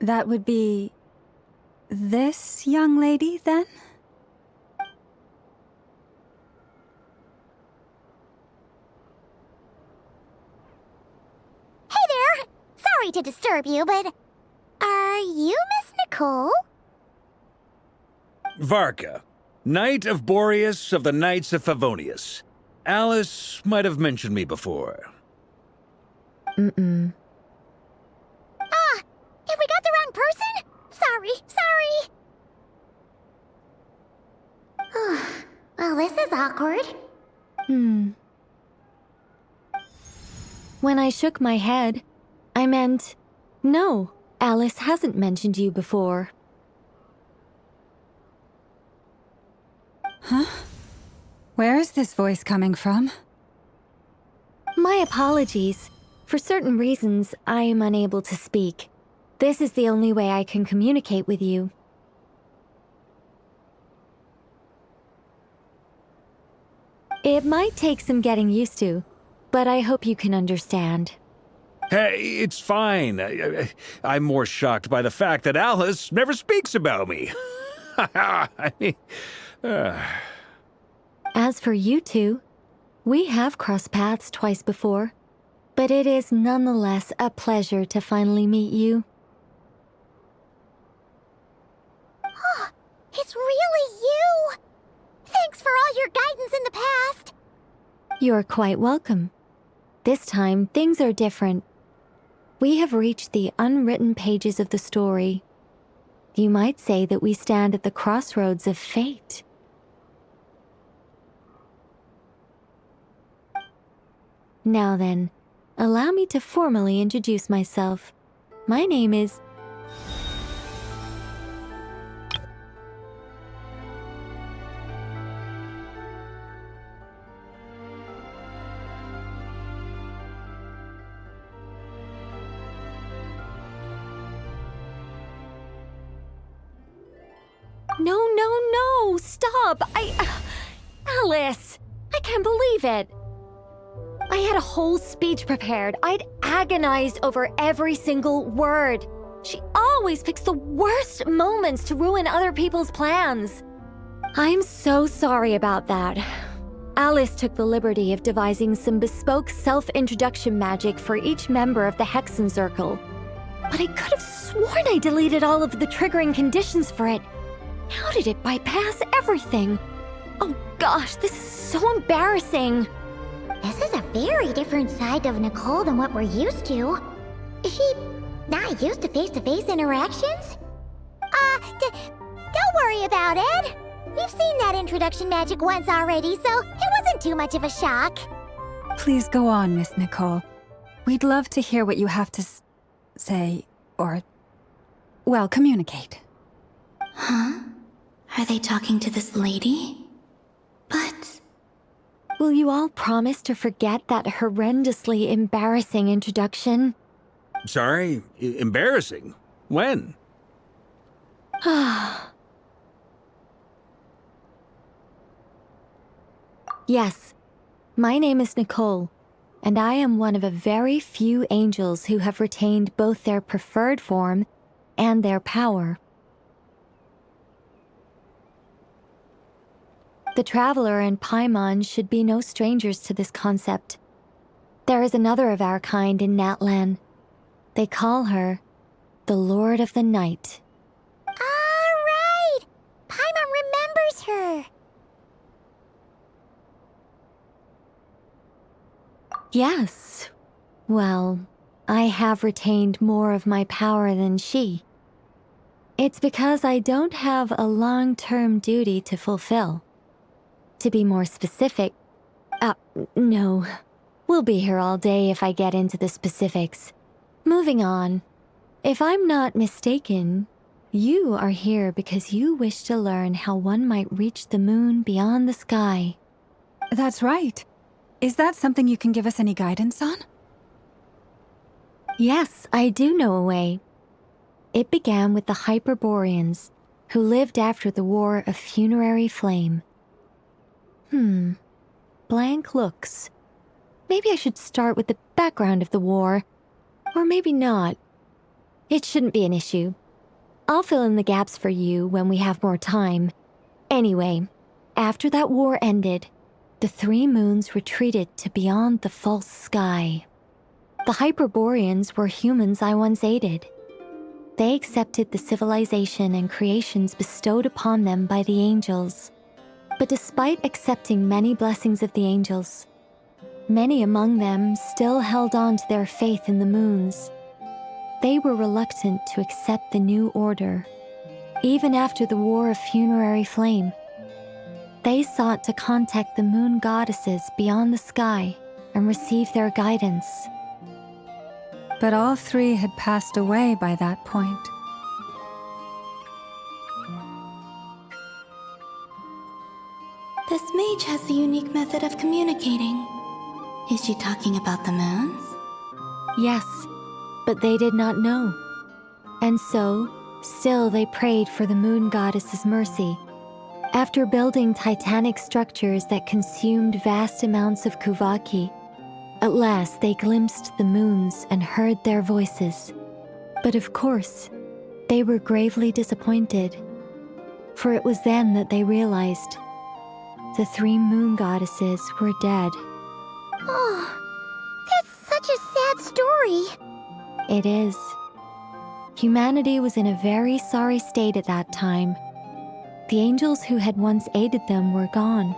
That would be... this young lady, then? Hey there! Sorry to disturb you, but... are you Miss Nicole? Varka, Knight of Boreas of the Knights of Favonius. Alice might have mentioned me before. Mm-mm. Ah! Have we got the wrong person? Sorry. Well, this is awkward. When I shook my head, I meant, no, Alice hasn't mentioned you before. Huh? Where is this voice coming from? My apologies. For certain reasons, I am unable to speak. This is the only way I can communicate with you. It might take some getting used to, but I hope you can understand. Hey, it's fine. I'm more shocked by the fact that Alice never speaks about me. I mean, As for you two, we have crossed paths twice before, but it is nonetheless a pleasure to finally meet you. It's really you! Thanks for all your guidance in the past! You're quite welcome. This time, things are different. We have reached the unwritten pages of the story. You might say that we stand at the crossroads of fate. Now then, allow me to formally introduce myself. My name is... No, stop! Alice! I can't believe it! I had a whole speech prepared. I'd agonized over every single word. She always picks the worst moments to ruin other people's plans. I'm so sorry about that. Alice took the liberty of devising some bespoke self-introduction magic for each member of the Hexen Circle. But I could have sworn I deleted all of the triggering conditions for it. How did it bypass everything? Oh gosh, this is so embarrassing. This is a very different side of Nicole than what we're used to. Is she not used to face-to-face interactions? Don't worry about it. We've seen that introduction magic once already, so it wasn't too much of a shock. Please go on, Miss Nicole. We'd love to hear what you have to say, or, well, communicate. Huh? Are they talking to this lady? But... Will you all promise to forget that horrendously embarrassing introduction? sorry, embarrassing. When? Yes, my name is Nicole, and I am one of a very few angels who have retained both their preferred form and their power. The Traveler and Paimon should be no strangers to this concept. There is another of our kind in Natlan. They call her the Lord of the Night. All right! Paimon remembers her. Yes. Well, I have retained more of my power than she. It's because I don't have a long-term duty to fulfill. To be more specific, no. We'll be here all day if I get into the specifics. Moving on. If I'm not mistaken, you are here because you wish to learn how one might reach the moon beyond the sky. That's right. Is that something you can give us any guidance on? Yes, I do know a way. It began with the Hyperboreans, who lived after the War of Funerary Flame. Blank looks. Maybe I should start with the background of the war. Or maybe not. It shouldn't be an issue. I'll fill in the gaps for you when we have more time. Anyway, after that war ended, the three moons retreated to beyond the false sky. The Hyperboreans were humans I once aided. They accepted the civilization and creations bestowed upon them by the angels. But despite accepting many blessings of the angels, many among them still held on to their faith in the moons. They were reluctant to accept the new order, even after the War of Funerary Flame. They sought to contact the moon goddesses beyond the sky and receive their guidance. But all three had passed away by that point. This mage has a unique method of communicating. Is she talking about the moons? Yes, but they did not know. And so, still they prayed for the moon goddess's mercy. After building titanic structures that consumed vast amounts of Kuvaki, at last they glimpsed the moons and heard their voices. But of course, they were gravely disappointed, for it was then that they realized the three moon goddesses were dead. Oh, that's such a sad story. It is. Humanity was in a very sorry state at that time. The angels who had once aided them were gone,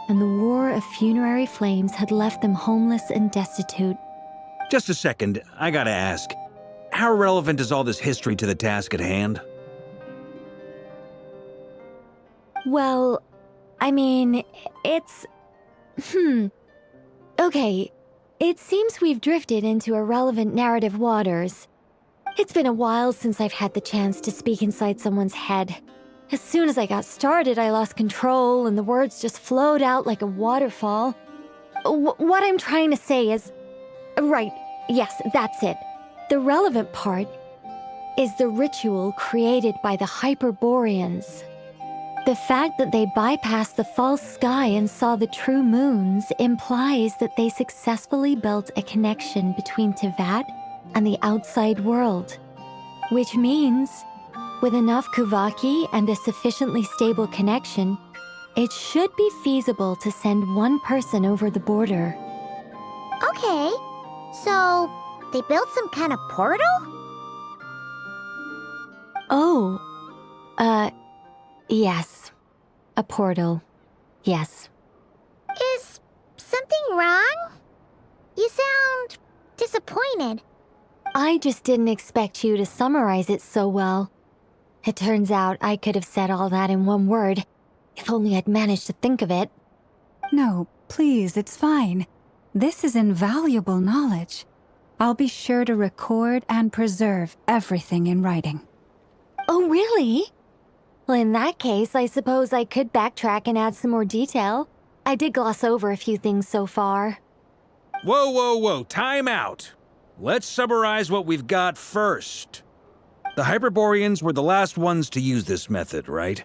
and the War of Funerary Flames had left them homeless and destitute. Just a second, I gotta ask. How relevant is all this history to the task at hand? Well, I mean, it's... Okay, it seems we've drifted into irrelevant narrative waters. It's been a while since I've had the chance to speak inside someone's head. As soon as I got started, I lost control and the words just flowed out like a waterfall. What I'm trying to say is... Right, yes, that's it. The relevant part is the ritual created by the Hyperboreans. The fact that they bypassed the false sky and saw the true moons implies that they successfully built a connection between Teyvat and the outside world. Which means, with enough Kuvaki and a sufficiently stable connection, it should be feasible to send one person over the border. Okay, so they built some kind of portal? Oh, yes. A portal. Yes. Is something wrong? You sound disappointed. I just didn't expect you to summarize it so well. It turns out I could have said all that in one word, if only I'd managed to think of it. No, please, it's fine. This is invaluable knowledge. I'll be sure to record and preserve everything in writing. Oh, really? Well, in that case, I suppose I could backtrack and add some more detail. I did gloss over a few things so far. Whoa, time out. Let's summarize what we've got first. The Hyperboreans were the last ones to use this method, right?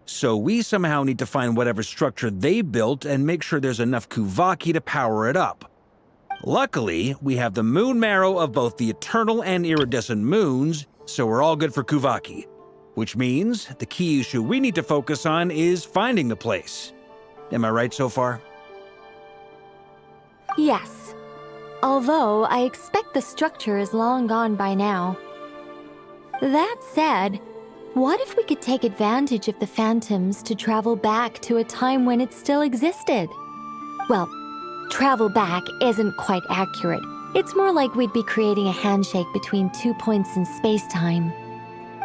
So we somehow need to find whatever structure they built and make sure there's enough Kuvaki to power it up. Luckily, we have the moon marrow of both the eternal and iridescent moons, so we're all good for Kuvaki. Which means the key issue we need to focus on is finding the place. Am I right so far? Yes. Although I expect the structure is long gone by now. That said, what if we could take advantage of the phantoms to travel back to a time when it still existed? Well, travel back isn't quite accurate. It's more like we'd be creating a handshake between 2 points in space-time.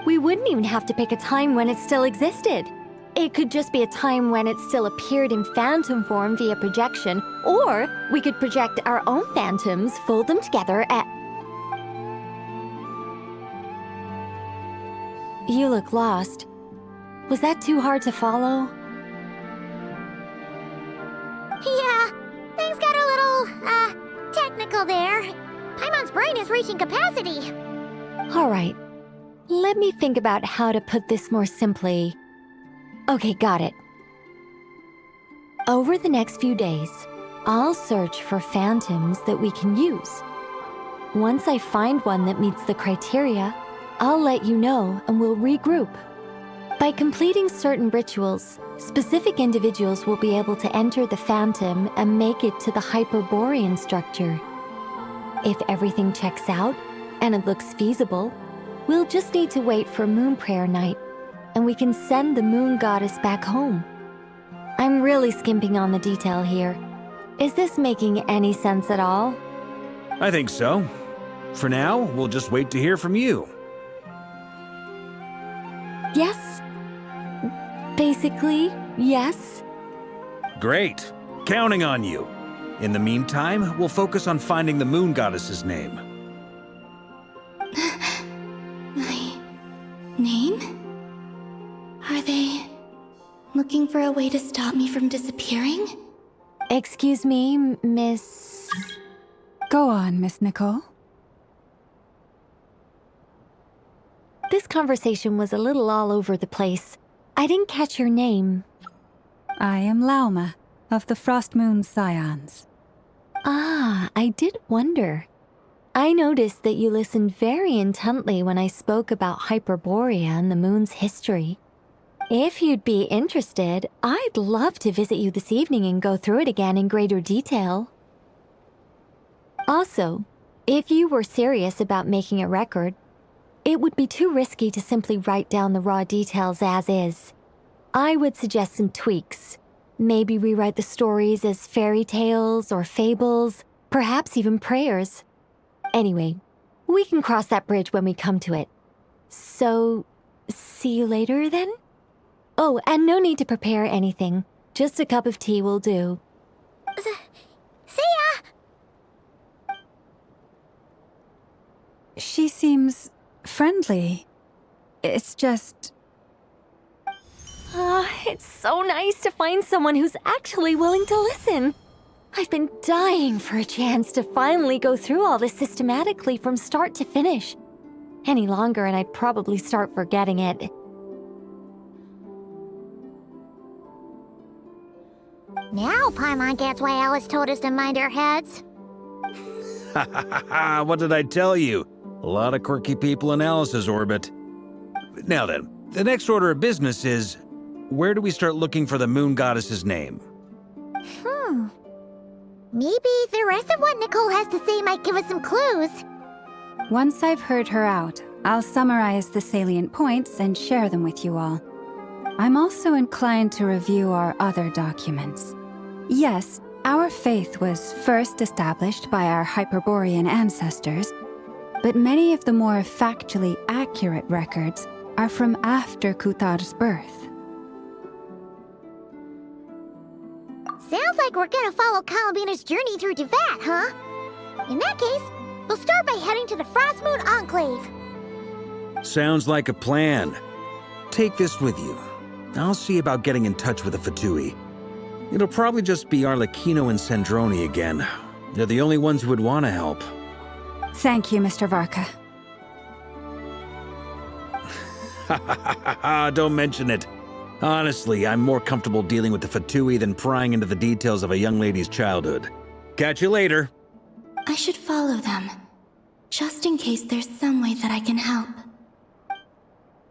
We wouldn't even have to pick a time when it still existed. It could just be a time when it still appeared in phantom form via projection, or we could project our own phantoms, fold them together at... You look lost. Was that too hard to follow? Yeah, things got a little, technical there. Paimon's brain is reaching capacity. All right. Let me think about how to put this more simply. Okay, got it. Over the next few days, I'll search for phantoms that we can use. Once I find one that meets the criteria, I'll let you know and we'll regroup. By completing certain rituals, specific individuals will be able to enter the Phantom and make it to the Hyperborean structure. If everything checks out and it looks feasible, we'll just need to wait for Moon Prayer Night, and we can send the Moon Goddess back home. I'm really skimping on the detail here. Is this making any sense at all? I think so. For now, we'll just wait to hear from you. Yes. Basically, yes. Great. Counting on you. In the meantime, we'll focus on finding the Moon Goddess's name. My name? Are they looking for a way to stop me from disappearing? Excuse me, Miss... Go on, Miss Nicole. This conversation was a little all over the place. I didn't catch your name. I am Lauma, of the Frost Moon Scions. Ah, I did wonder. I noticed that you listened very intently when I spoke about Hyperborea and the moon's history. If you'd be interested, I'd love to visit you this evening and go through it again in greater detail. Also, if you were serious about making a record, it would be too risky to simply write down the raw details as is. I would suggest some tweaks. Maybe rewrite the stories as fairy tales or fables, perhaps even prayers. Anyway, we can cross that bridge when we come to it. So, see you later then? Oh, and no need to prepare anything. Just a cup of tea will do. See ya! She seems friendly. It's just... It's so nice to find someone who's actually willing to listen. I've been dying for a chance to finally go through all this systematically from start to finish. Any longer and I'd probably start forgetting it. Now Paimon gets why Alice told us to mind our heads. Ha ha ha ha! What did I tell you? A lot of quirky people in Alice's orbit. Now then, the next order of business is, where do we start looking for the Moon Goddess's name? Maybe the rest of what Nicole has to say might give us some clues. Once I've heard her out, I'll summarize the salient points and share them with you all. I'm also inclined to review our other documents. Yes, our faith was first established by our Hyperborean ancestors, but many of the more factually accurate records are from after Kutar's birth. Sounds like we're gonna follow Columbina's journey through Devat, huh? In that case, we'll start by heading to the Frost Moon Enclave. Sounds like a plan. Take this with you. I'll see about getting in touch with the Fatui. It'll probably just be Arlecchino and Sandrone again. They're the only ones who would want to help. Thank you, Mr. Varka. Ha ha ha ha! Don't mention it. Honestly, I'm more comfortable dealing with the Fatui than prying into the details of a young lady's childhood. Catch you later. I should follow them, just in case there's some way that I can help.